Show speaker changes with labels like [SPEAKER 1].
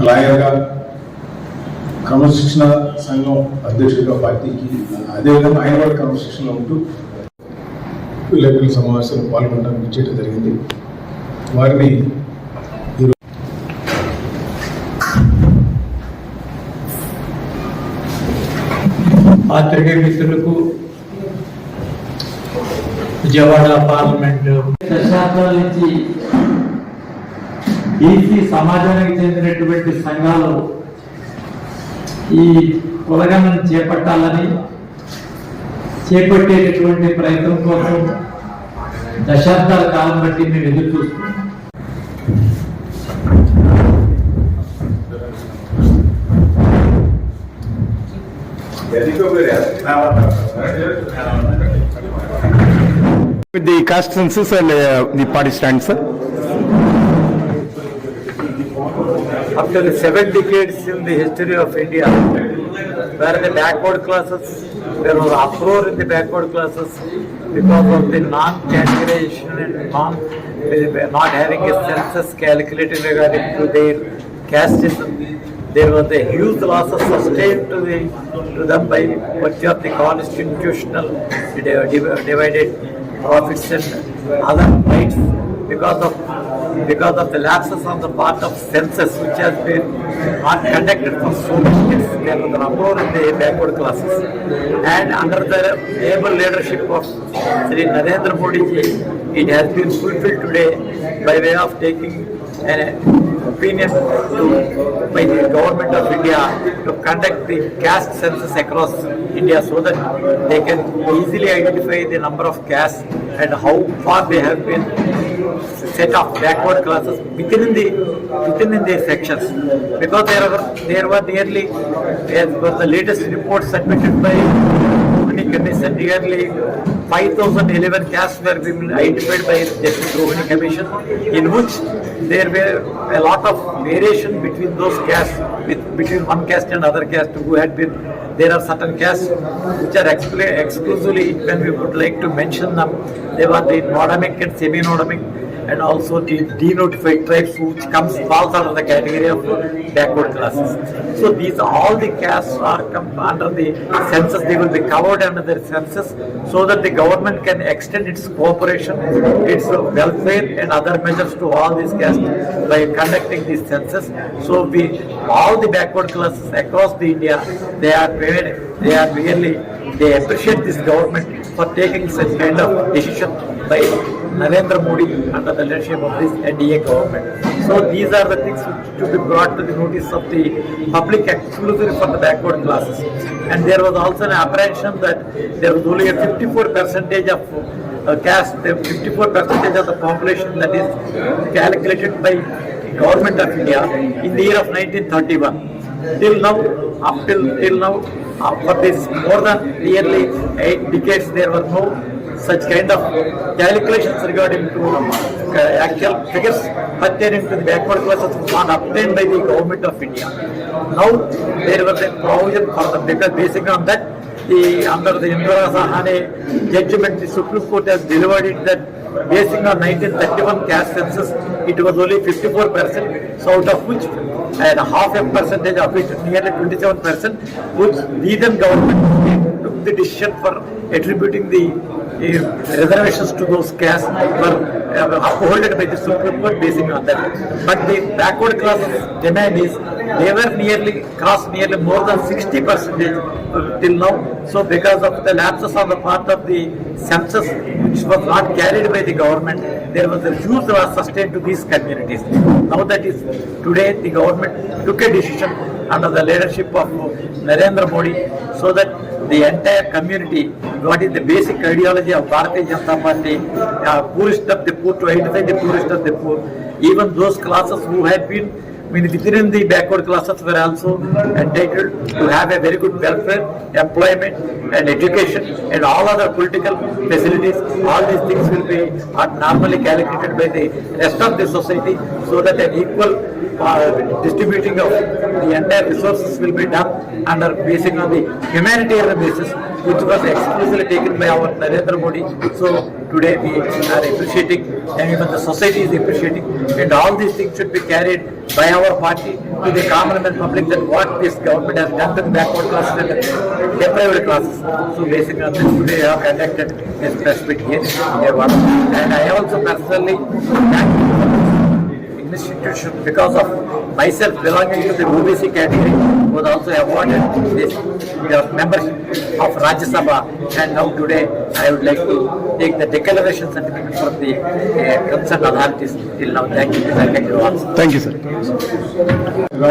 [SPEAKER 1] లాయర్గా క్రమశిక్షణ సంఘం అధ్యక్షుడిగా పార్టీకి అదేవిధంగా ఆయన కూడా క్రమశిక్షణలో ఉంటూ విలేకరుల సమావేశంలో పాల్గొనడానికి ఇచ్చేయడం జరిగింది. వారిని
[SPEAKER 2] పాత్రికేయ మిత్రులకు విజయవాడ పార్లమెంట్ దశాబ్దాల నుంచి బీసీ సమాజానికి చెందినటువంటి సంఘాలు ఈ కులగణను చేపట్టాలని చేపట్టేటటువంటి ప్రయత్నం కోసం దశాబ్దాల కాలం బట్టి మేము ఎదురు చూస్తున్నాం.
[SPEAKER 3] With the caste census and the party stands, sir.
[SPEAKER 4] After 7 decades in the history of India, where the backward classes, there was uproar in the backward classes because of the non-categorization and not having a census calculated regarding to their casteism. There was a huge losses sustained to them by virtue of the constitutional divided profits and other rights because of the lapses on the part of census which has been not conducted for so many years. There was an uproar in the backward classes, and under the able leadership of Sri Narendra Modi ji, it has been fulfilled today by way of taking an opinion by the government of India to conduct the caste census across India so that they can easily identify the number of castes and how far they have been set of backward classes within the sections, because there were nearly, as per the latest report submitted by Commission, nearly 5,011 castes were identified by Justice Rohini Commission, in which there were a lot of variation between those castes, between one caste and other caste who had been. There are certain castes which are exclusively, when we would like to mention them, they were the nodamic and semi-nodamic, and also the denotified tribes which falls under the category of backward classes. So these all the castes are under the census. They will be covered under the census so that the government can extend its cooperation, its welfare and other measures to all these castes by conducting this census. So all the backward classes across the India, they appreciate this government for taking such kind of decision by Narendra Modi under the leadership of this NDA government. So these are the things which to be brought to the notice of the public exclusively for the backward classes. And there was also an apprehension that there was only a 54% of caste, 54% of the population that is calculated by government of India in the year of 1931. Till now, for this more than nearly 8 decades, there were no such kind of calculations regarding to actual figures pertaining to the backward classes not obtained by the government of India. Now there was a provision for them, because based on that, under the Andhra judgment, the Supreme Court has delivered it that basing on 1931 caste census, it was only 54%, so out of which and half a percentage of it, nearly 27%, which the then government took the decision for attributing the reservations to those castes were upholded by the Supreme Court basing on that. But the backward class demand is they were crossed nearly more than 60% till now. So because of the lapses on the part of the census which was not carried by the government, there was a huge loss sustained to these communities. Now that is today the government took a decision under the leadership of Narendra Modi so that the entire community, what is the basic ideology of Bharatiya Janata Party, poorest of the poor, to identify the poorest of the poor. Even those classes who had been within the backward classes were also entitled to have a very good welfare, employment and education and all other political facilities. All these things will be normally calculated by the rest of the society so that an equal distributing of the entire resources will be done under basing on the humanitarian basis, which was exclusively taken by our Narendra Modi. So today we are appreciating, and even the society is appreciating, and all these things should be carried by our party to the common man public, that what this government has done to the backward classes and the deprived classes. So basically today I have conducted this press meet here in Vijayawada, and I also personally thank institution because of myself belonging to the OBC category was also awarded this membership of Rajya Sabha, and now today I would like to take the declaration certificate from the concerned authorities till now. Thank you all.
[SPEAKER 3] Thank you, sir.
[SPEAKER 1] ఇలా